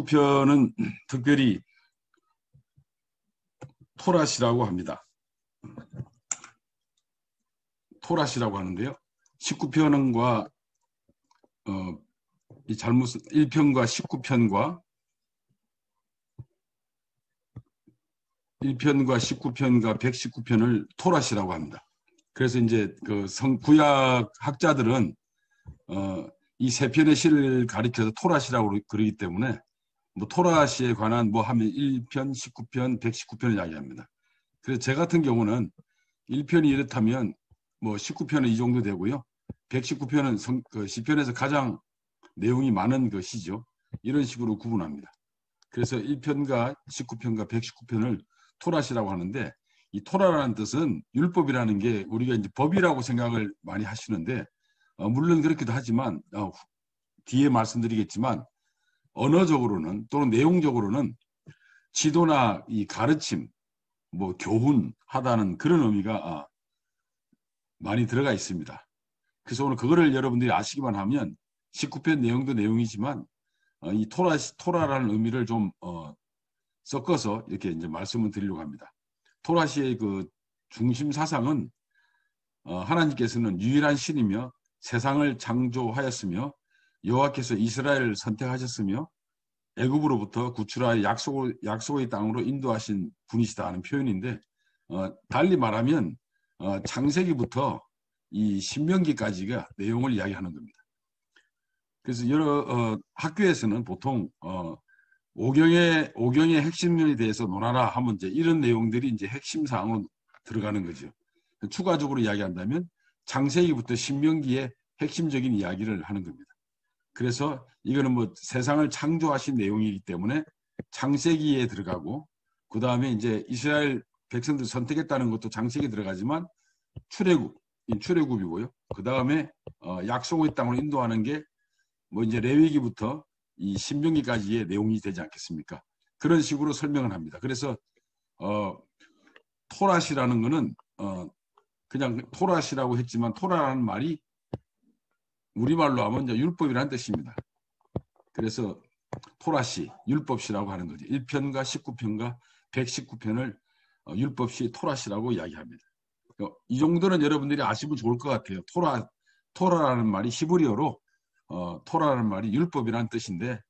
19편은 특별히 토라시라고 합니다. 토라시라고 하는데요. 19편과 이 잘못 1편과 19편과 1편과 19편과 119편을 토라시라고 합니다. 그래서 이제 그 구약 학자들은 이 세 편의 시를 가리켜서 토라시라고 그러기 때문에 뭐 토라시에 관한 뭐 하면 1편, 19편, 119편을 이야기합니다. 그래서 제 같은 경우는 1편이 이렇다면 뭐 19편은 이 정도 되고요. 119편은 그 시편에서 가장 내용이 많은 그 시죠. 이런 식으로 구분합니다. 그래서 1편과 19편과 119편을 토라시라고 하는데, 이 토라라는 뜻은 율법이라는 게 우리가 이제 법이라고 생각을 많이 하시는데, 물론 그렇기도 하지만 뒤에 말씀드리겠지만 언어적으로는 또는 내용적으로는 지도나 이 가르침, 뭐 교훈하다는 그런 의미가 많이 들어가 있습니다. 그래서 오늘 그거를 여러분들이 아시기만 하면 19편 내용도 내용이지만 이 토라라는 의미를 좀 섞어서 이렇게 이제 말씀을 드리려고 합니다. 토라시의 그 중심 사상은 하나님께서는 유일한 신이며 세상을 창조하였으며 여호와께서 이스라엘을 선택하셨으며 애굽으로부터 구출하여 약속의 땅으로 인도하신 분이시다 하는 표현인데, 달리 말하면 창세기부터 이 신명기까지가 내용을 이야기하는 겁니다. 그래서 여러 학교에서는 보통 오경의 핵심론에 대해서 논하라 하면 이제 이런 내용들이 이제 핵심 사항으로 들어가는 거죠. 추가적으로 이야기한다면 창세기부터 신명기의 핵심적인 이야기를 하는 겁니다. 그래서 이거는 뭐 세상을 창조하신 내용이기 때문에 창세기에 들어가고, 그 다음에 이제 이스라엘 백성들 선택했다는 것도 창세기에 들어가지만 출애굽이고요. 그 다음에 약속의 땅으로 인도하는 게 뭐 이제 레위기부터 이 신명기까지의 내용이 되지 않겠습니까? 그런 식으로 설명을 합니다. 그래서 토라시라는 거는 그냥 토라시라고 했지만 토라라는 말이 우리말로 하면 이제 율법이라는 뜻입니다. 그래서 토라시, 율법시라고 하는 거죠. 1편과 19편과 119편을 율법시 토라시라고 이야기합니다. 이 정도는 여러분들이 아시면 좋을 것 같아요. 토라라는 말이 히브리어로 토라라는 말이 율법이라는 뜻인데,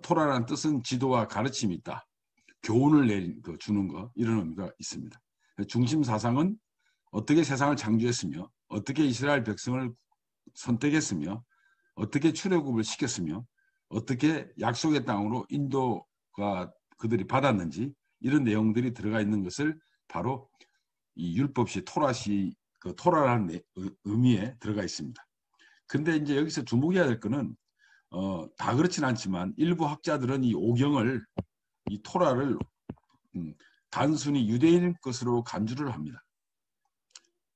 토라라는 뜻은 지도와 가르침이 있다. 교훈을 주는 거, 이런 의미가 있습니다. 중심 사상은 어떻게 세상을 창조했으며 어떻게 이스라엘 백성을 선택했으며 어떻게 출애굽을 시켰으며 어떻게 약속의 땅으로 인도가 그들이 받았는지, 이런 내용들이 들어가 있는 것을 바로 이 율법시 토라시, 그 토라라는 의미에 들어가 있습니다. 근데 이제 여기서 주목해야 될 거는 다 그렇진 않지만 일부 학자들은 이 오경을, 이 토라를 단순히 유대인 것으로 간주를 합니다.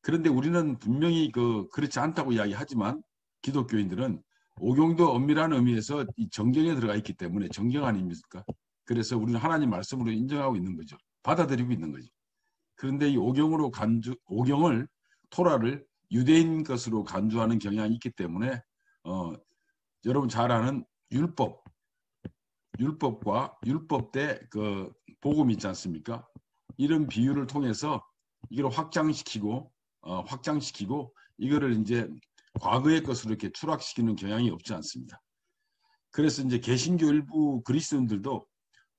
그런데 우리는 분명히 그렇지 않다고 이야기하지만 기독교인들은 오경도 엄밀한 의미에서 이 정경에 들어가 있기 때문에 정경 아닙니까? 그래서 우리는 하나님 말씀으로 인정하고 있는 거죠. 받아들이고 있는 거죠. 그런데 이 오경을, 토라를 유대인 것으로 간주하는 경향이 있기 때문에 여러분 잘 아는 율법과 율법 때 그 복음 있지 않습니까? 이런 비유를 통해서 이걸 확장시키고 이거를 이제 과거의 것으로 이렇게 추락시키는 경향이 없지 않습니다. 그래서 이제 개신교 일부 그리스도인들도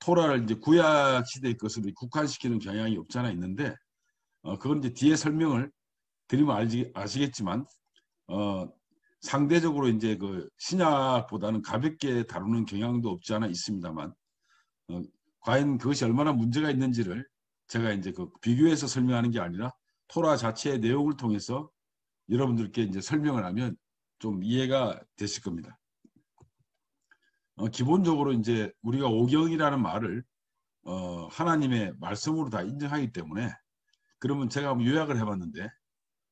토라를 이제 구약 시대의 것으로 국한시키는 경향이 없잖아 있는데, 그건 이제 뒤에 설명을 드리면 아시겠지만 상대적으로 이제 그 신약보다는 가볍게 다루는 경향도 없지 않아 있습니다만, 과연 그것이 얼마나 문제가 있는지를 제가 이제 그 비교해서 설명하는 게 아니라 토라 자체의 내용을 통해서 여러분들께 이제 설명을 하면 좀 이해가 되실 겁니다. 기본적으로 이제 우리가 오경이라는 말을 하나님의 말씀으로 다 인정하기 때문에, 그러면 제가 한번 요약을 해봤는데,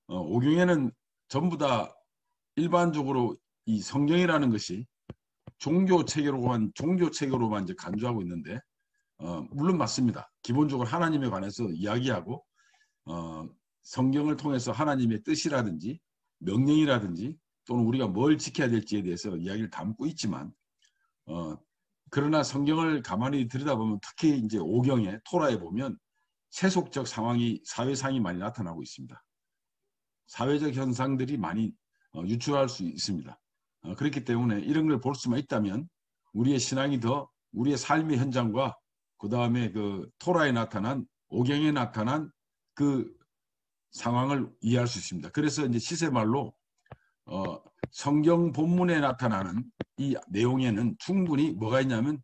오경에는 전부 다 일반적으로 이 성경이라는 것이 종교 체계로만 이제 간주하고 있는데, 물론 맞습니다. 기본적으로 하나님에 관해서 이야기하고 성경을 통해서 하나님의 뜻이라든지 명령이라든지 또는 우리가 뭘 지켜야 될지에 대해서 이야기를 담고 있지만, 그러나 성경을 가만히 들여다보면 특히 이제 오경에 토라에 보면 세속적 상황이 사회상이 많이 나타나고 있습니다. 사회적 현상들이 많이 유추할 수 있습니다. 그렇기 때문에 이런 걸 볼 수만 있다면 우리의 신앙이 더 우리의 삶의 현장과 그 다음에 그 토라에 나타난 오경에 나타난 그 상황을 이해할 수 있습니다. 그래서 이제 시세말로 성경 본문에 나타나는 이 내용에는 충분히 뭐가 있냐면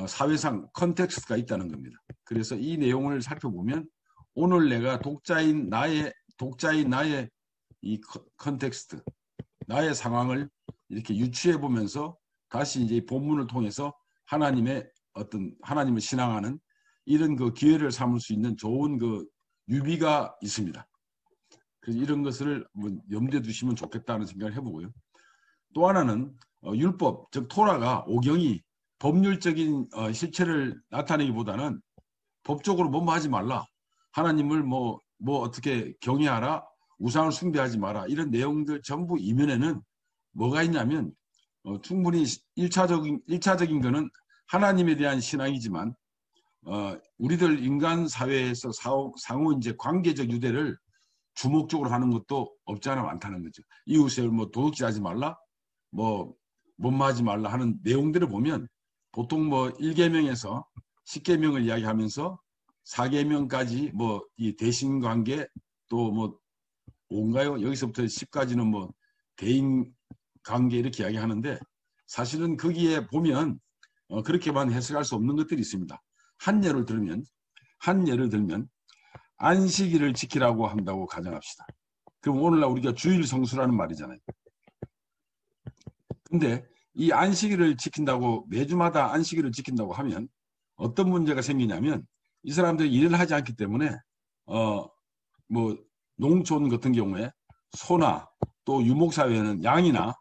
사회상 컨텍스트가 있다는 겁니다. 그래서 이 내용을 살펴보면 오늘 내가 독자인 나의 이 컨텍스트, 나의 상황을 이렇게 유추해 보면서 다시 이제 본문을 통해서 하나님을 신앙하는 이런 그 기회를 삼을 수 있는 좋은 그 유비가 있습니다. 그래서 이런 것을 염두에 두시면 좋겠다는 생각을 해보고요. 또 하나는 율법, 즉 토라가 오경이 법률적인 실체를 나타내기보다는 법적으로 뭐뭐 하지 말라, 하나님을 뭐 어떻게 경외하라, 우상을 숭배하지 마라, 이런 내용들 전부 이면에는 뭐가 있냐면 충분히 1차적인 거는 하나님에 대한 신앙이지만 우리들 인간 사회에서 상호 이제 관계적 유대를 주목적으로 하는 것도 없지 않아 많다는 거죠. 이웃을 뭐 도둑질하지 말라, 뭐 못마하지 말라 하는 내용들을 보면 보통 뭐 1계명에서 10계명을 이야기하면서 4계명까지 뭐 이 대신 관계 또 뭐 5인가요? 여기서부터 10까지는 뭐 대인 관계 이렇게 이야기하는데 사실은 거기에 보면 그렇게만 해석할 수 없는 것들이 있습니다. 한 예를 들면 안식일을 지키라고 한다고 가정합시다. 그럼 오늘날 우리가 주일 성수라는 말이잖아요. 근데 이 안식일을 지킨다고 매주마다 안식일을 지킨다고 하면 어떤 문제가 생기냐면 이 사람들이 일을 하지 않기 때문에 뭐 농촌 같은 경우에 소나 또 유목사회는 양이나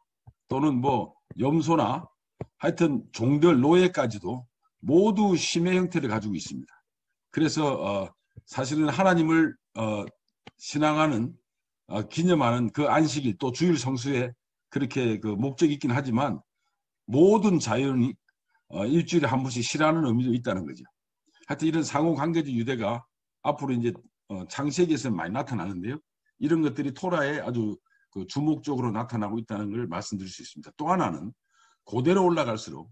또는 뭐 염소나 하여튼 종들 노예까지도 모두 심의 형태를 가지고 있습니다. 그래서 사실은 하나님을 신앙하는 기념하는 그 안식일 또 주일 성수에 그렇게 그 목적이 있긴 하지만 모든 자연이 일주일에 한 번씩 쉬라는 의미도 있다는 거죠. 하여튼 이런 상호관계적 유대가 앞으로 이제 창세기에서 많이 나타나는데요. 이런 것들이 토라에 아주 그 주목적으로 나타나고 있다는 걸 말씀드릴 수 있습니다. 또 하나는 고대로 올라갈수록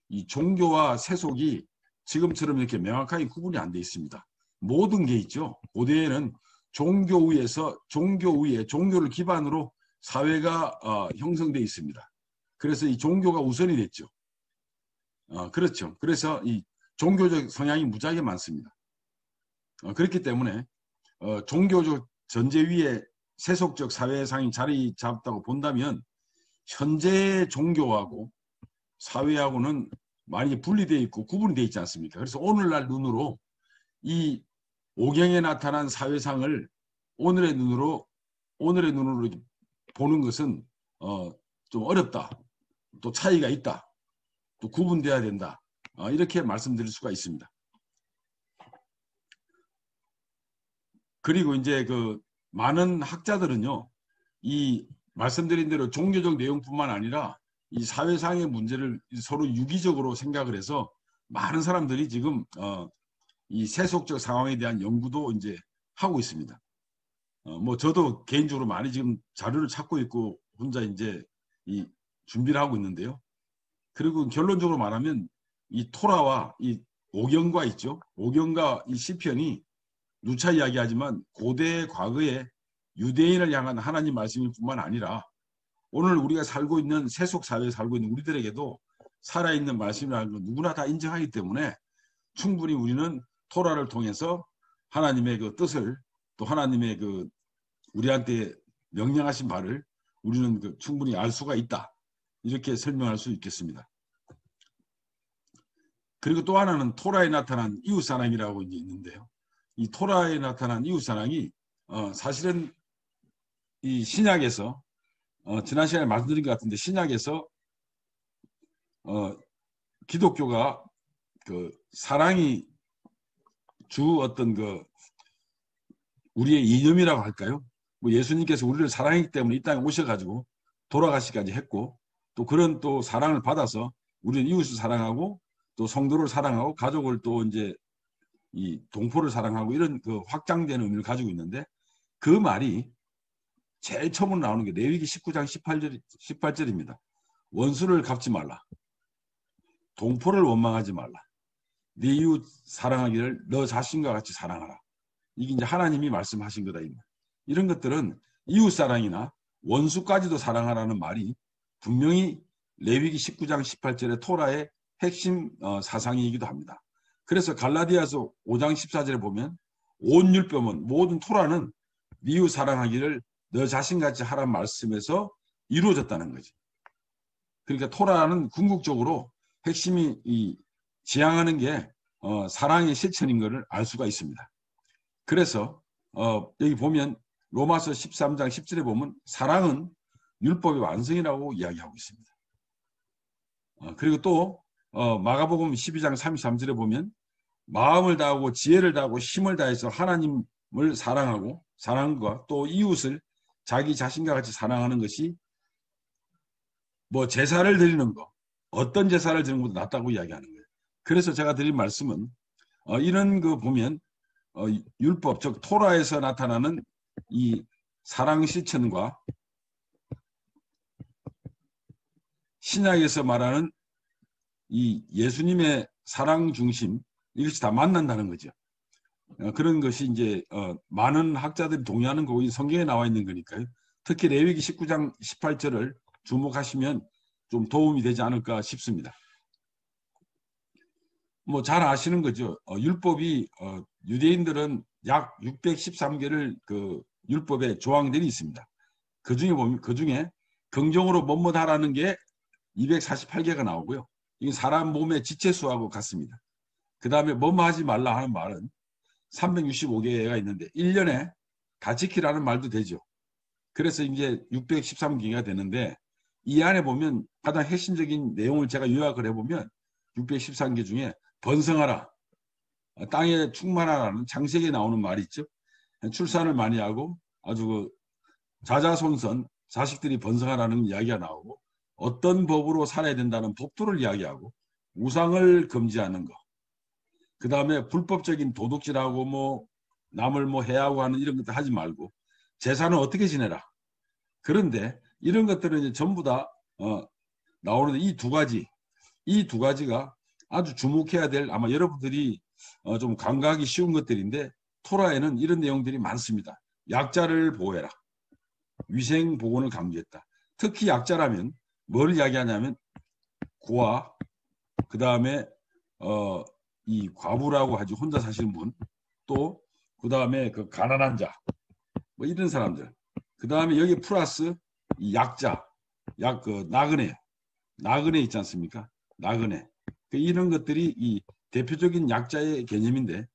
이 종교와 세속이 지금처럼 이렇게 명확하게 구분이 안 돼 있습니다. 모든 게 있죠. 고대에는 종교 위에 종교를 기반으로 사회가 형성돼 있습니다. 그래서 이 종교가 우선이 됐죠. 그렇죠. 그래서 이 종교적 성향이 무지하게 많습니다. 그렇기 때문에 종교적 전제 위에 세속적 사회상이 자리 잡았다고 본다면 현재 종교하고 사회하고는 많이 분리되어 있고 구분이 되어 있지 않습니까? 그래서 오늘날 눈으로 이 오경에 나타난 사회상을 오늘의 눈으로 보는 것은 좀 어렵다. 또 차이가 있다. 또 구분돼야 된다. 이렇게 말씀드릴 수가 있습니다. 그리고 이제 그 많은 학자들은요, 이 말씀드린 대로 종교적 내용뿐만 아니라 이 사회상의 문제를 서로 유기적으로 생각을 해서 많은 사람들이 지금 이 세속적 상황에 대한 연구도 이제 하고 있습니다. 뭐 저도 개인적으로 많이 지금 자료를 찾고 있고 혼자 이제 이 준비를 하고 있는데요. 그리고 결론적으로 말하면 이 토라와 이 오경과 있죠. 오경과 이 시편이 누차 이야기하지만 고대 과거에 유대인을 향한 하나님 말씀일 뿐만 아니라 오늘 우리가 살고 있는 세속 사회에 살고 있는 우리들에게도 살아있는 말씀이라는 건 누구나 다 인정하기 때문에 충분히 우리는 토라를 통해서 하나님의 그 뜻을 또 하나님의 그 우리한테 명령하신 바를 우리는 그 충분히 알 수가 있다. 이렇게 설명할 수 있겠습니다. 그리고 또 하나는 토라에 나타난 이웃사랑이라고 있는데요. 이 토라에 나타난 이웃사랑이 사실은 이 신약에서 지난 시간에 말씀드린 것 같은데 신약에서 기독교가 그 사랑이 주 어떤 그 우리의 이념이라고 할까요? 뭐 예수님께서 우리를 사랑했기 때문에 이 땅에 오셔가지고 돌아가시까지 했고 또 그런 또 사랑을 받아서 우리는 이웃을 사랑하고 또 성도를 사랑하고 가족을 또 이제 이 동포를 사랑하고 이런 그 확장되는 의미를 가지고 있는데 그 말이 제일 처음으로 나오는 게 레위기 19장 18절입니다. 원수를 갚지 말라. 동포를 원망하지 말라. 네 이웃 사랑하기를 너 자신과 같이 사랑하라. 이게 이제 하나님이 말씀하신 거다. 이런 것들은 이웃 사랑이나 원수까지도 사랑하라는 말이 분명히 레위기 19장 18절의 토라의 핵심 사상이기도 합니다. 그래서 갈라디아서 5장 14절에 보면 온 율법은 모든 토라는 네 이웃 사랑하기를 너 자신같이 하라는 말씀에서 이루어졌다는 거지. 그러니까 토라는 궁극적으로 핵심이 지향하는 게 사랑의 실천인 것을 알 수가 있습니다. 그래서 여기 보면 로마서 13장 10절에 보면 사랑은 율법의 완성이라고 이야기하고 있습니다. 그리고 또 마가복음 12장 33절에 보면 마음을 다하고 지혜를 다하고 힘을 다해서 하나님을 사랑하고 사랑과 또 이웃을 자기 자신과 같이 사랑하는 것이 뭐 제사를 드리는 거 어떤 제사를 드리는 것보다 낫다고 이야기하는 거예요. 그래서 제가 드린 말씀은 이런 거 보면 율법 즉 토라에서 나타나는 이 사랑 실천과 신약에서 말하는 이 예수님의 사랑 중심 이것이 다 만난다는 거죠. 그런 것이 이제 많은 학자들이 동의하는 거고 성경에 나와 있는 거니까요. 특히 레위기 19장 18절을 주목하시면 좀 도움이 되지 않을까 싶습니다. 뭐 잘 아시는 거죠. 율법이 유대인들은 약 613개를 그 율법의 조항들이 있습니다. 그 중에 보면 그 중에 긍정으로 뭐뭐 하라는 게 248개가 나오고요. 이게 사람 몸의 지체수하고 같습니다. 그 다음에 뭐뭐 하지 말라 하는 말은 365개가 있는데 1년에 다 지키라는 말도 되죠. 그래서 이제 613개가 되는데 이 안에 보면 가장 핵심적인 내용을 제가 요약을 해보면 613개 중에 번성하라, 땅에 충만하라는 창세기에 나오는 말이 있죠. 출산을 많이 하고 아주 그 자자손손 자식들이 번성하라는 이야기가 나오고 어떤 법으로 살아야 된다는 법도를 이야기하고 우상을 금지하는 거. 그 다음에 불법적인 도둑질하고 뭐 남을 뭐 해하고 하는 이런 것들 하지 말고 제사는 어떻게 지내라. 그런데 이런 것들은 이제 전부 다 나오는데 이 두 가지가 아주 주목해야 될 아마 여러분들이 좀 간과하기 쉬운 것들인데 토라에는 이런 내용들이 많습니다. 약자를 보호해라. 위생 보건을 강조했다. 특히 약자라면 뭘 이야기하냐면 고아, 그 다음에 이 과부라고 하죠. 혼자 사시는 분. 또 그 다음에 그 가난한 자, 뭐 이런 사람들. 그 다음에 여기 플러스 이 약자, 그 나그네 있지 않습니까? 나그네. 이런 것들이 이 대표적인 약자의 개념인데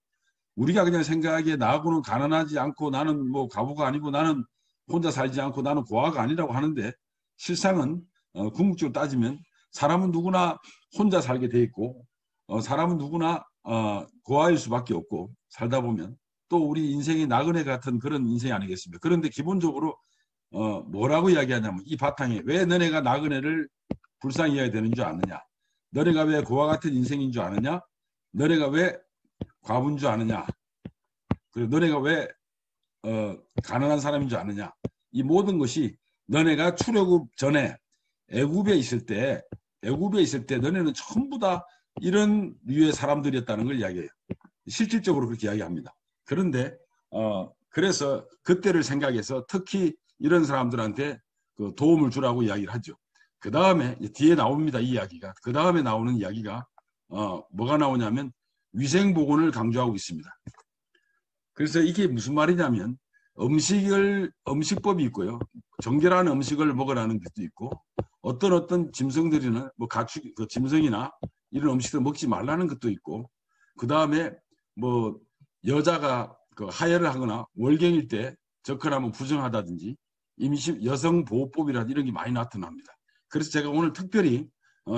우리가 그냥 생각하기에 나하고는 가난하지 않고 나는 뭐 과부가 아니고 나는 혼자 살지 않고 나는 고아가 아니라고 하는데 실상은 궁극적으로 따지면 사람은 누구나 혼자 살게 돼 있고 사람은 누구나 고아일 수밖에 없고 살다 보면 또 우리 인생이 나그네 같은 그런 인생이 아니겠습니까? 그런데 기본적으로 뭐라고 이야기하냐면 이 바탕에 왜 너네가 나그네를 불쌍히 해야 되는 줄 아느냐? 너네가 왜 고아 같은 인생인 줄 아느냐? 너네가 왜 과부인 줄 아느냐? 그리고 너네가 왜 가난한 사람인 줄 아느냐? 이 모든 것이 너네가 출애굽 전에 애굽에 있을 때 너네는 전부 다 이런 류의 사람들이었다는 걸 이야기해요. 실질적으로 그렇게 이야기합니다. 그런데 그래서 그때를 생각해서 특히 이런 사람들한테 그 도움을 주라고 이야기를 하죠. 그 다음에 뒤에 나옵니다. 이 이야기가. 그 다음에 나오는 이야기가 뭐가 나오냐면 위생보건을 강조하고 있습니다. 그래서 이게 무슨 말이냐면 음식법이 있고요. 정결한 음식을 먹으라는 것도 있고 어떤 짐승들이는 뭐 가축, 그 짐승이나 이런 음식을 먹지 말라는 것도 있고 그 다음에 뭐 여자가 그 하혈을 하거나 월경일 때 접근하면 부정하다든지 임신 여성보호법이라든지 이런 게 많이 나타납니다. 그래서 제가 오늘 특별히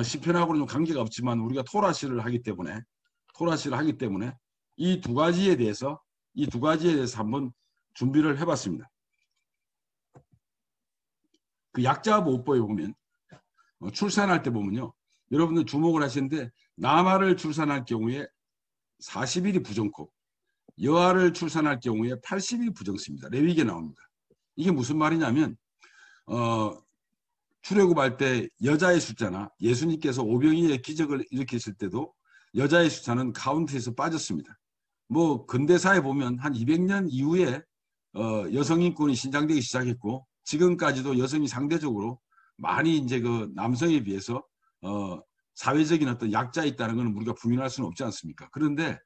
시편하고는 좀 관계가 없지만 우리가 토라시를 하기 때문에 이 두 가지에 대해서 한번 준비를 해봤습니다. 그 약자보호법에 보면 출산할 때 보면요. 여러분들 주목을 하시는데 남아를 출산할 경우에 40일이 부정코, 여아를 출산할 경우에 80일 부정수입니다. 레위기에 나옵니다. 이게 무슨 말이냐면 출애굽할 때 여자의 숫자나 예수님께서 오병이의 기적을 일으켰을 때도 여자의 숫자는 카운트에서 빠졌습니다. 뭐 근대사에 보면 한 200년 이후에 여성 인권이 신장되기 시작했고 지금까지도 여성이 상대적으로 많이 이제 그 남성에 비해서 사회적인 어떤 약자에 있다는 것은 우리가 부인할 수는 없지 않습니까? 그런데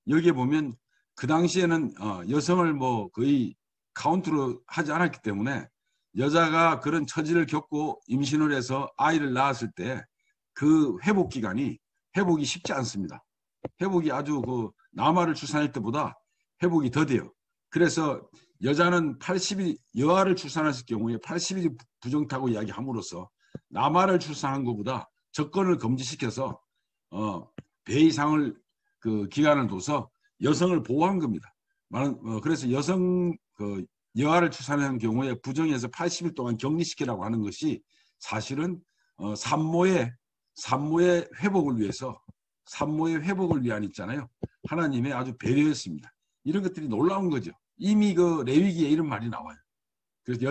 여기에 보면 그 당시에는 여성을 뭐 거의 카운트로 하지 않았기 때문에 여자가 그런 처지를 겪고 임신을 해서 아이를 낳았을 때 그 회복 기간이 회복이 쉽지 않습니다. 회복이 아주 그 남아를 출산할 때보다 회복이 더뎌요. 그래서 여자는 80일, 여아를 출산했을 경우에 80일이 부정타고 이야기함으로써 남아를 출산한 것보다 접근을 금지시켜서 배 이상을 그 기간을 둬서 여성을 보호한 겁니다. 그래서 여성 여아를 출산한 경우에 부정해서 80일 동안 격리시키라고 하는 것이 사실은 산모의 회복을 위해서 산모의 회복을 위한 있잖아요. 하나님의 아주 배려였습니다. 이런 것들이 놀라운 거죠. 이미 그 레위기에 이런 말이 나와요. 그래서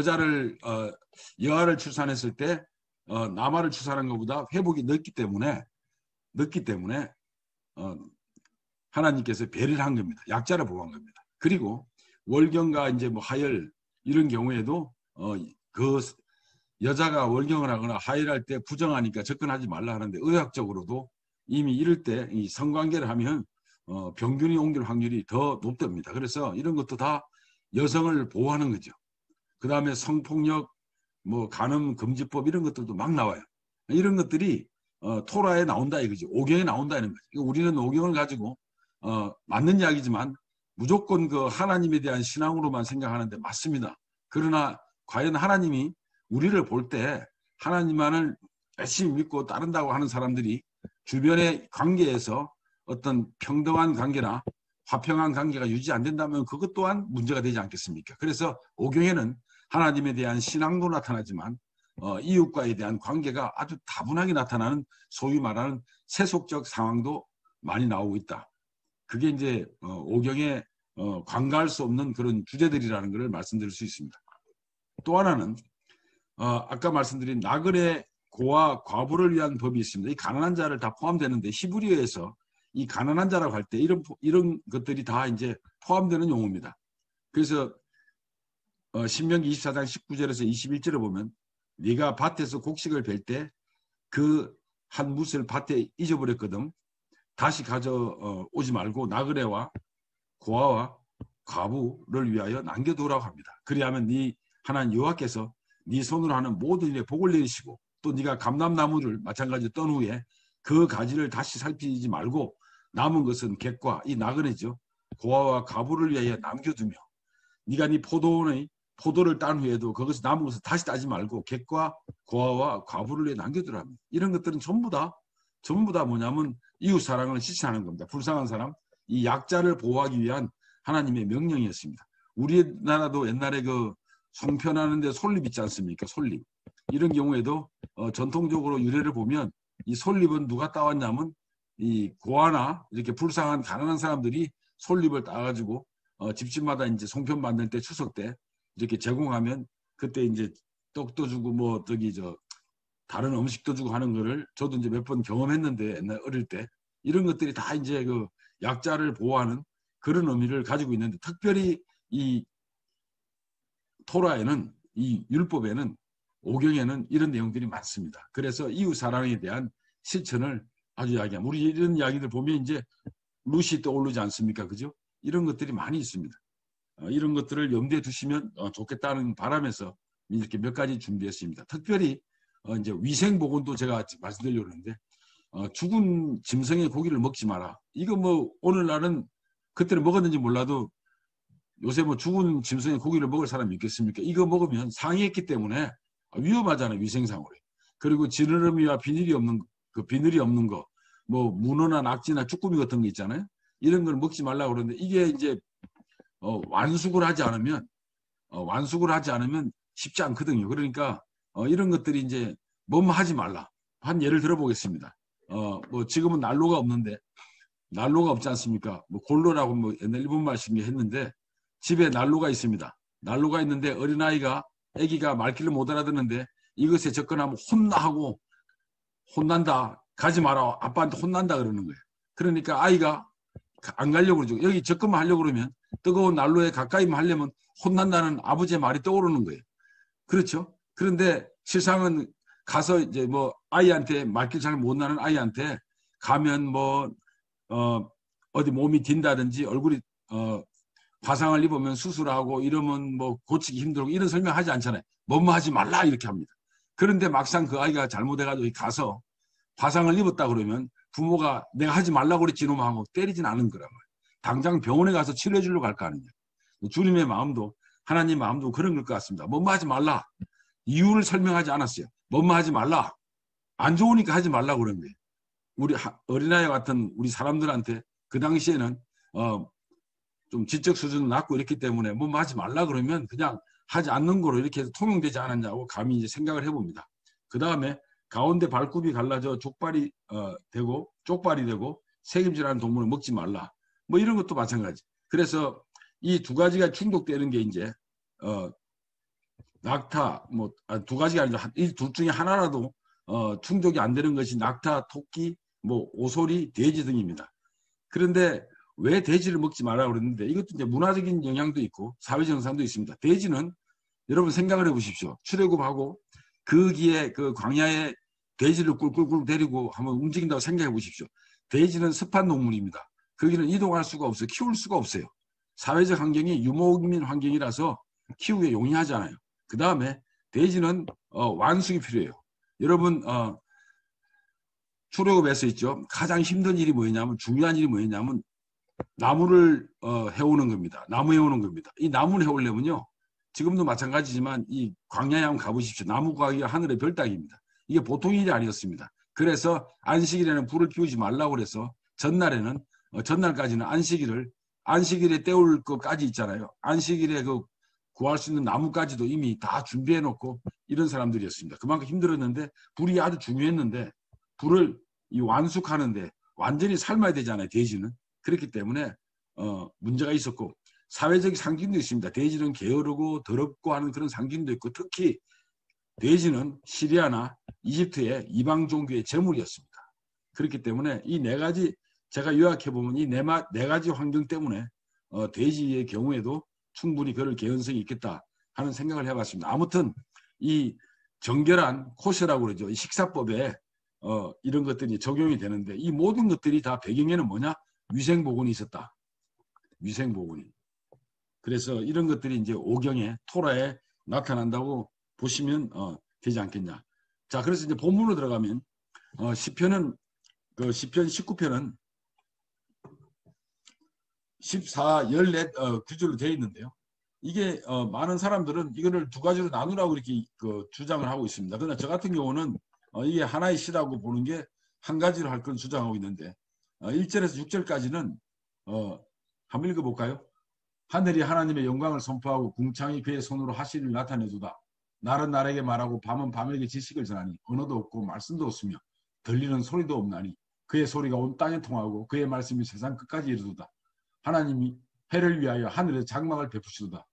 여아를 출산했을 때 남아를 출산한 것보다 회복이 늦기 때문에 하나님께서 배려를 한 겁니다. 약자를 보호한 겁니다. 그리고 월경과 이제 뭐 하열 이런 경우에도 그 여자가 월경을 하거나 하열할 때 부정하니까 접근하지 말라 하는데 의학적으로도 이미 이럴 때 이 성관계를 하면 병균이 옮길 확률이 더 높답니다. 그래서 이런 것도 다 여성을 보호하는 거죠. 그 다음에 성폭력, 뭐 간음 금지법 이런 것들도 막 나와요. 이런 것들이 토라에 나온다 이거죠. 오경에 나온다는 거죠. 우리는 오경을 가지고 맞는 이야기지만 무조건 그 하나님에 대한 신앙으로만 생각하는데 맞습니다. 그러나 과연 하나님이 우리를 볼 때 하나님만을 열심히 믿고 따른다고 하는 사람들이 주변의 관계에서 어떤 평등한 관계나 화평한 관계가 유지 안 된다면 그것 또한 문제가 되지 않겠습니까? 그래서 오경에는 하나님에 대한 신앙도 나타나지만 이웃과에 대한 관계가 아주 다분하게 나타나는 소위 말하는 세속적 상황도 많이 나오고 있다. 그게 이제 오경에 관가할 수 없는 그런 주제들이라는 것을 말씀드릴 수 있습니다. 또 하나는 아까 말씀드린 나그네 고아 과부를 위한 법이 있습니다. 이 가난한 자를 다 포함되는데 히브리어에서 이 가난한 자라고 할 때 이런 것들이 다 이제 포함되는 용어입니다. 그래서 신명기 24장 19절에서 21절에 보면 네가 밭에서 곡식을 벨 때 그 한 뭇을 밭에 잊어버렸거든. 다시 가져오지 말고 나그네와 고아와 과부를 위하여 남겨두라고 합니다. 그리하면 네 하나님 여호와께서 네 손으로 하는 모든 일에 복을 내리시고 또 네가 감람나무를 마찬가지로 떤 후에 그 가지를 다시 살피지 말고 남은 것은 객과 이 나그네죠. 고아와 과부를 위하여 남겨두며 네가 네 포도를 딴 후에도 그것이 남은 것을 다시 따지 말고 객과 고아와 과부를 위해 남겨두라 합니다. 이런 것들은 전부 다 뭐냐면 이웃 사랑을 실천하는 겁니다. 불쌍한 사람, 이 약자를 보호하기 위한 하나님의 명령이었습니다. 우리나라도 옛날에 그 송편하는데 솔잎 있지 않습니까? 솔잎. 이런 경우에도 전통적으로 유래를 보면 이 솔잎은 누가 따왔냐면 이 고아나 이렇게 불쌍한 가난한 사람들이 솔잎을 따가지고 집집마다 이제 송편 만들 때 추석 때 이렇게 제공하면 그때 이제 떡도 주고 뭐 다른 음식도 주고 하는 거를 저도 이제 몇 번 경험했는데 옛날 어릴 때 이런 것들이 다 이제 그 약자를 보호하는 그런 의미를 가지고 있는데 특별히 이 토라에는 이 율법에는 오경에는 이런 내용들이 많습니다. 그래서 이웃 사랑에 대한 실천을 아주 이야기합니다. 우리 이런 이야기들 보면 이제 루시 떠오르지 않습니까? 그죠? 이런 것들이 많이 있습니다. 이런 것들을 염두에 두시면 좋겠다는 바람에서 이렇게 몇 가지 준비했습니다. 특별히 이제 위생보건도 제가 말씀드리려고 하는데 죽은 짐승의 고기를 먹지 마라. 이거 뭐 오늘날은 그때는 먹었는지 몰라도 요새 뭐 죽은 짐승의 고기를 먹을 사람이 있겠습니까? 이거 먹으면 상했기 때문에 위험하잖아요. 위생상으로. 그리고 지느러미와 비늘이 없는 거, 뭐 문어나 낙지나 쭈꾸미 같은 거 있잖아요. 이런 걸 먹지 말라고 그러는데 이게 이제 완숙을 하지 않으면 쉽지 않거든요. 그러니까 이런 것들이 이제 뭐뭐 하지 말라. 한 예를 들어보겠습니다. 뭐 지금은 난로가 없는데 난로가 없지 않습니까? 뭐 골로라고 뭐 옛날 일본 말씀이 했는데 집에 난로가 있습니다. 난로가 있는데 어린아이가 아기가 말귀를 못 알아듣는데 이것에 접근하면 혼나 하고 혼난다. 가지 마라. 아빠한테 혼난다 그러는 거예요. 그러니까 아이가 안 가려고 그러죠. 여기 접근만 하려고 그러면 뜨거운 난로에 가까이만 하려면 혼난다는 아버지의 말이 떠오르는 거예요. 그렇죠? 그런데 실상은 가서 이제 뭐 아이한테 말귀 잘 못 나는 아이한테 가면 뭐 어디 몸이 딘다든지 얼굴이 화상을 입으면 수술하고 이러면 뭐 고치기 힘들고 이런 설명하지 않잖아요. 뭐뭐 하지 말라 이렇게 합니다. 그런데 막상 그 아이가 잘못해가지고 가서 화상을 입었다 그러면 부모가 내가 하지 말라고 그랬지 이놈 하고 때리진 않은 거란 말이에요. 당장 병원에 가서 치료해 주려고 할 거 아니냐. 주님의 마음도 하나님 마음도 그런 걸 것 같습니다. 뭐뭐 하지 말라. 이유를 설명하지 않았어요. 뭐뭐 하지 말라. 안 좋으니까 하지 말라고 그런 거예요. 우리 어린아이 같은 우리 사람들한테 그 당시에는 좀 지적 수준은 낮고 이렇기 때문에 뭐 하지 말라 그러면 그냥 하지 않는 거로 이렇게 해서 통용되지 않았냐고 감히 이제 생각을 해봅니다. 그 다음에 가운데 발굽이 갈라져 족발이 되고 쪽발이 되고 새김질하는 동물을 먹지 말라. 뭐 이런 것도 마찬가지. 그래서 이 두 가지가 충족되는 게 이제 낙타 뭐 두 가지가 아니죠. 이 둘 중에 하나라도 충족이 안 되는 것이 낙타, 토끼, 뭐 오소리, 돼지 등입니다. 그런데 왜 돼지를 먹지 말라고 그랬는데 이것도 이제 문화적인 영향도 있고 사회적 영향도 있습니다. 돼지는 여러분 생각을 해보십시오. 출애굽하고 그 기에 그 광야에 돼지를 꿀꿀꿀 데리고 한번 움직인다고 생각해 보십시오. 돼지는 습한 동물입니다. 거기는 이동할 수가 없어요. 키울 수가 없어요. 사회적 환경이 유목민 환경이라서 키우기에 용이하지 않아요. 그 다음에 돼지는 완숙이 필요해요. 여러분 출애굽에서 있죠. 가장 힘든 일이 뭐냐면 중요한 일이 뭐냐면 나무를 해오는 겁니다. 나무 해오는 겁니다. 이 나무를 해오려면요. 지금도 마찬가지지만 이 광야에 한번 가보십시오. 나무 구하기가 하늘의 별 따기입니다. 이게 보통 일이 아니었습니다. 그래서 안식일에는 불을 피우지 말라고 그래서 전날에는 전날까지는 안식일에 때울 것까지 있잖아요. 안식일에 그 구할 수 있는 나무까지도 이미 다 준비해 놓고 이런 사람들이었습니다. 그만큼 힘들었는데 불이 아주 중요했는데 불을 이 완숙하는데 완전히 삶아야 되잖아요. 돼지는. 그렇기 때문에 문제가 있었고 사회적 상징도 있습니다. 돼지는 게으르고 더럽고 하는 그런 상징도 있고 특히 돼지는 시리아나 이집트의 이방 종교의 제물이었습니다. 그렇기 때문에 이 네 가지 제가 요약해 보면 이 네 가지 환경 때문에 돼지의 경우에도 충분히 그럴 개연성이 있겠다 하는 생각을 해봤습니다. 아무튼 이 정결한 코셔라고 그러죠. 이 식사법에 이런 것들이 적용이 되는데 이 모든 것들이 다 배경에는 뭐냐? 위생보건이 있었다. 위생보건이. 그래서 이런 것들이 이제 오경에 토라에 나타난다고 보시면 되지 않겠냐. 자, 그래서 이제 본문으로 들어가면 시편은 그 시편 19편은 14, 14 구절로 되어 있는데요. 이게 많은 사람들은 이거를 두 가지로 나누라고 이렇게 주장을 하고 있습니다. 그러나 저 같은 경우는 이게 하나의 시라고 보는 게 한 가지로 할 건 주장하고 있는데 1절에서 6절까지는 한번 읽어볼까요? 하늘이 하나님의 영광을 선포하고 궁창이 그의 손으로 하시를 나타내주다. 날은 날에게 말하고 밤은 밤에게 지식을 전하니 언어도 없고 말씀도 없으며 들리는 소리도 없나니 그의 소리가 온 땅에 통하고 그의 말씀이 세상 끝까지 이르도다. 하나님이 해를 위하여 하늘에 장막을 베푸시도다.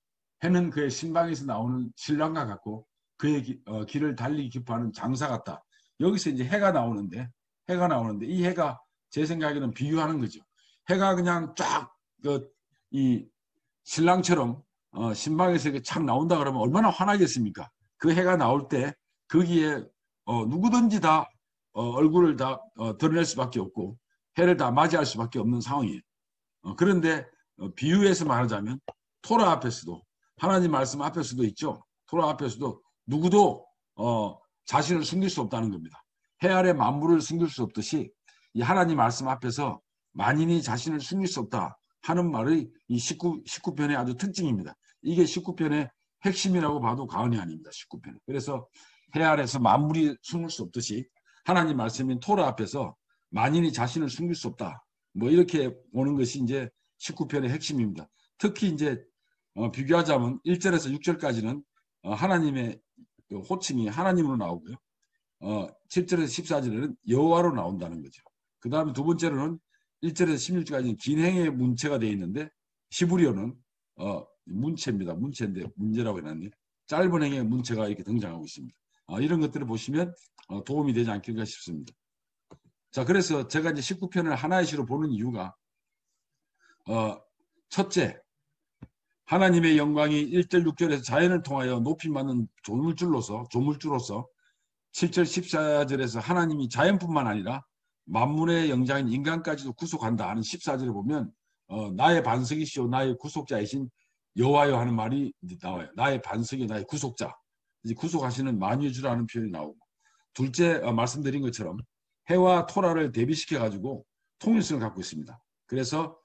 해는 그의 신방에서 나오는 신랑과 같고 그의 길을 달리기 기뻐하는 장사 같다. 여기서 이제 해가 나오는데 이 해가 제 생각에는 비유하는 거죠. 해가 그냥 쫙 이 신랑처럼 신방에서 착 나온다 그러면 얼마나 화나겠습니까? 그 해가 나올 때 거기에 누구든지 다 얼굴을 다 드러낼 수밖에 없고 해를 다 맞이할 수밖에 없는 상황이에요. 그런데 비유해서 말하자면 토라 앞에서도 하나님 말씀 앞에서도 있죠. 토라 앞에서도 누구도 자신을 숨길 수 없다는 겁니다. 해 아래 만물을 숨길 수 없듯이 이 하나님 말씀 앞에서 만인이 자신을 숨길 수 없다 하는 말이 이 19편의 아주 특징입니다. 이게 19편의 핵심이라고 봐도 과언이 아닙니다. 19편. 그래서 해 아래서 만물이 숨을 수 없듯이 하나님 말씀인 토라 앞에서 만인이 자신을 숨길 수 없다. 뭐 이렇게 보는 것이 이제 19편의 핵심입니다. 특히 이제 비교하자면 1절에서 6절까지는 하나님의 호칭이 하나님으로 나오고요. 7절에서 14절에는 여호와로 나온다는 거죠. 그 다음에 두 번째로는 1절에서 16절까지는 긴 행의 문체가 되어 있는데 히브리어는 문체입니다. 문체인데 문제라고 해놨네요. 짧은 행의 문체가 이렇게 등장하고 있습니다. 이런 것들을 보시면 도움이 되지 않겠는가 싶습니다. 자, 그래서 제가 이제 19편을 하나의 시로 보는 이유가 첫째, 하나님의 영광이 1절 6절에서 자연을 통하여 높임받는 조물주로서 7절 14절에서 하나님이 자연뿐만 아니라 만물의 영장인 인간까지도 구속한다 하는 14절에 보면 나의 반석이시오 나의 구속자이신 여호와여 하는 말이 이제 나와요. 나의 반석이 나의 구속자. 이제 구속하시는 만유의 주라는 표현이 나오고, 둘째 말씀드린 것처럼 해와 토라를 대비시켜 가지고 통일성을 갖고 있습니다. 그래서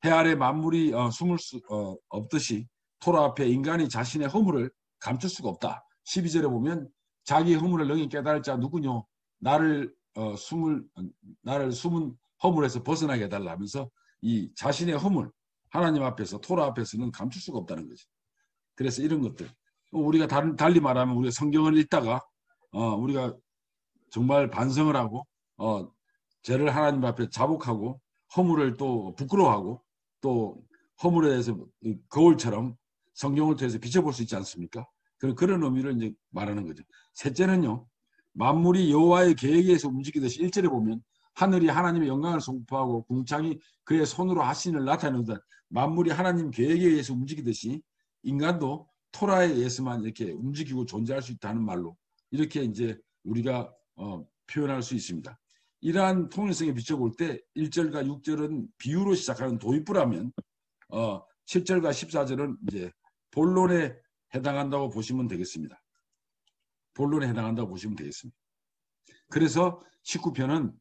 해 아래 만물이 숨을 수 없듯이 토라 앞에 인간이 자신의 허물을 감출 수가 없다. 12절에 보면 자기 허물을 능히 깨달을 자 누구뇨? 나를 숨은 허물에서 벗어나게 해달라 하면서 이 자신의 허물, 하나님 앞에서 토라 앞에서는 감출 수가 없다는 거죠. 그래서 이런 것들 우리가 달리 말하면 우리가 성경을 읽다가 우리가 정말 반성을 하고 죄를 하나님 앞에 자복하고 허물을 또 부끄러워하고 또 허물에 대해서 거울처럼 성경을 통해서 비춰볼 수 있지 않습니까? 그런 의미를 이제 말하는 거죠. 셋째는요, 만물이 여호와의 계획에 의해서 움직이듯이 1절에 보면 하늘이 하나님의 영광을 선포하고 궁창이 그의 손으로 하신을 나타내는다. 만물이 하나님 계획에 의해서 움직이듯이 인간도 토라에 의해서만 이렇게 움직이고 존재할 수 있다는 말로 이렇게 이제 우리가 표현할 수 있습니다. 이러한 통일성에 비춰볼 때 1절과 6절은 비유로 시작하는 도입부라면 7절과 14절은 이제 본론에 해당한다고 보시면 되겠습니다. 본론에 해당한다고 보시면 되겠습니다. 그래서 19편은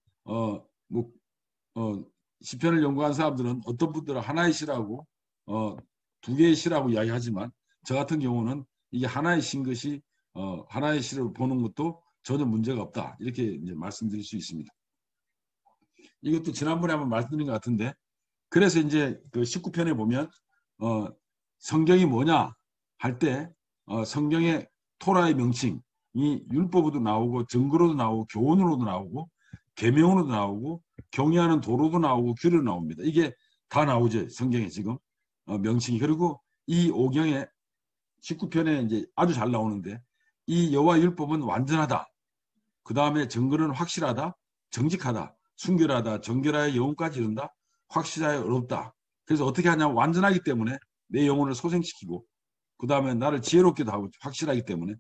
시편을 연구한 사람들은 어떤 분들은 하나의 시라고 두 개의 시라고 이야기하지만 저 같은 경우는 이게 하나의 시인 것이 하나의 시를 보는 것도 전혀 문제가 없다. 이렇게 이제 말씀드릴 수 있습니다. 이것도 지난번에 한번 말씀드린 것 같은데, 그래서 이제 그 19편에 보면 성경이 뭐냐 할 때 성경의 토라의 명칭이 율법으로도 나오고 증거로도 나오고 교훈으로도 나오고 계명으로도 나오고 경외하는 도로도 나오고 규례도 나옵니다. 이게 다 나오죠. 성경에 지금 명칭이. 그리고 이 오경에 19편에 이제 아주 잘 나오는데 이 여호와 율법은 완전하다. 그 다음에 증거는 확실하다. 정직하다. 순결하다. 정결하여 영혼까지 이른다. 확실하여 어렵다. 그래서 어떻게 하냐면 완전하기 때문에 내 영혼을 소생시키고 그 다음에 나를 지혜롭게도 하고 확실하기 때문에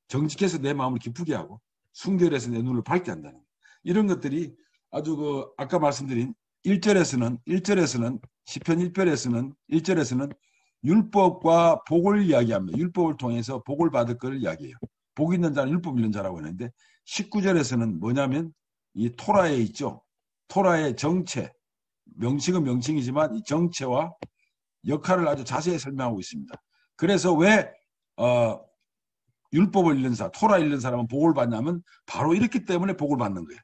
정직해서 내 마음을 기쁘게 하고 순결해서 내 눈을 밝게 한다는 거예요. 이런 것들이 아주 아까 말씀드린 1절에서는 시편 1절에서는 율법과 복을 이야기합니다. 율법을 통해서 복을 받을 것을 이야기해요. 복 있는 자는 율법 있는 자라고 했는데 19절에서는 뭐냐면 이 토라에 있죠. 토라의 정체, 명칭은 명칭이지만 이 정체와 역할을 아주 자세히 설명하고 있습니다. 그래서 왜 율법을 읽는 사람, 토라 읽는 사람은 복을 받냐면 바로 이렇기 때문에 복을 받는 거예요.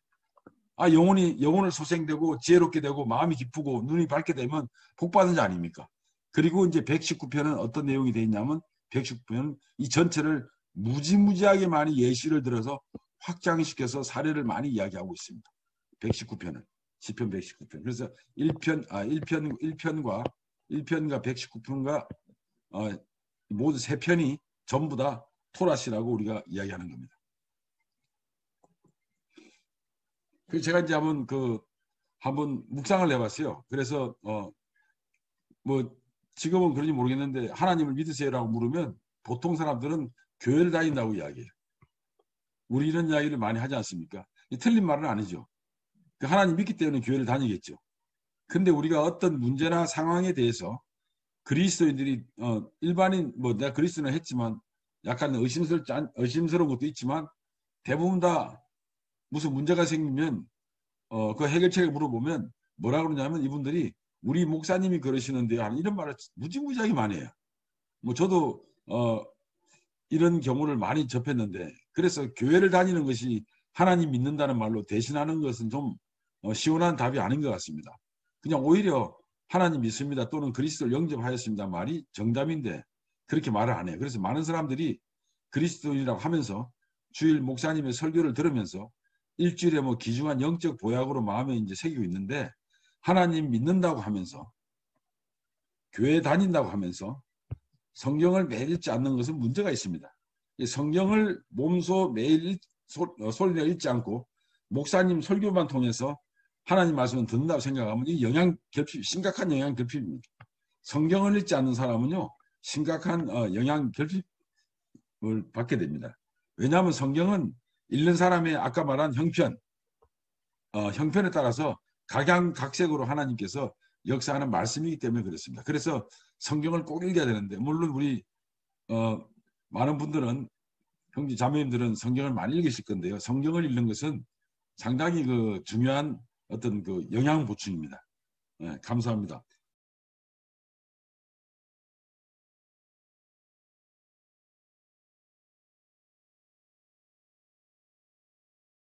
영혼을 소생되고 지혜롭게 되고 마음이 기쁘고 눈이 밝게 되면 복 받는 자 아닙니까? 그리고 이제 119편은 어떤 내용이 되어 있냐면 119편은 이 전체를 무지무지하게 많이 예시를 들어서 확장시켜서 사례를 많이 이야기하고 있습니다. 119편은 시편 119편. 그래서 1편과 119편과 모두 세 편이 전부 다 토라시라고 우리가 이야기하는 겁니다. 그래서 제가 이제 한번 묵상을 해봤어요. 그래서 지금은 그런지 모르겠는데 하나님을 믿으세요라고 물으면 보통 사람들은 교회를 다닌다고 이야기해요. 우리 이런 이야기를 많이 하지 않습니까? 틀린 말은 아니죠. 하나님 믿기 때문에 교회를 다니겠죠. 근데 우리가 어떤 문제나 상황에 대해서 그리스도인들이 일반인 내가 그리스도는 했지만 약간 의심스러운 것도 있지만 대부분 다 무슨 문제가 생기면 그 해결책을 물어보면 뭐라 그러냐면 이분들이 우리 목사님이 그러시는데요 하는 이런 말을 무지무지하게 많이 해요. 저도 이런 경우를 많이 접했는데 그래서 교회를 다니는 것이 하나님 믿는다는 말로 대신하는 것은 좀 시원한 답이 아닌 것 같습니다. 그냥 오히려 하나님 믿습니다 또는 그리스도를 영접하였습니다 말이 정답인데 그렇게 말을 안 해요. 그래서 많은 사람들이 그리스도인이라고 하면서 주일 목사님의 설교를 들으면서 일주일에 뭐 귀중한 영적 보약으로 마음에 이제 새기고 있는데 하나님 믿는다고 하면서 교회 다닌다고 하면서 성경을 매일 읽지 않는 것은 문제가 있습니다. 성경을 몸소 매일 소리내어 읽지 않고 목사님 설교만 통해서 하나님 말씀을 듣는다고 생각하면 이 심각한 영양 결핍입니다. 성경을 읽지 않는 사람은요 심각한 영양 결핍을 받게 됩니다. 왜냐하면 성경은 읽는 사람의 아까 말한 형편에 따라서 각양각색으로 하나님께서 역사하는 말씀이기 때문에 그렇습니다. 그래서 성경을 꼭 읽어야 되는데 물론 우리 많은 분들은 형제 자매님들은 성경을 많이 읽으실 건데요. 성경을 읽는 것은 상당히 그 중요한 어떤 그 영양 보충입니다. 네, 감사합니다.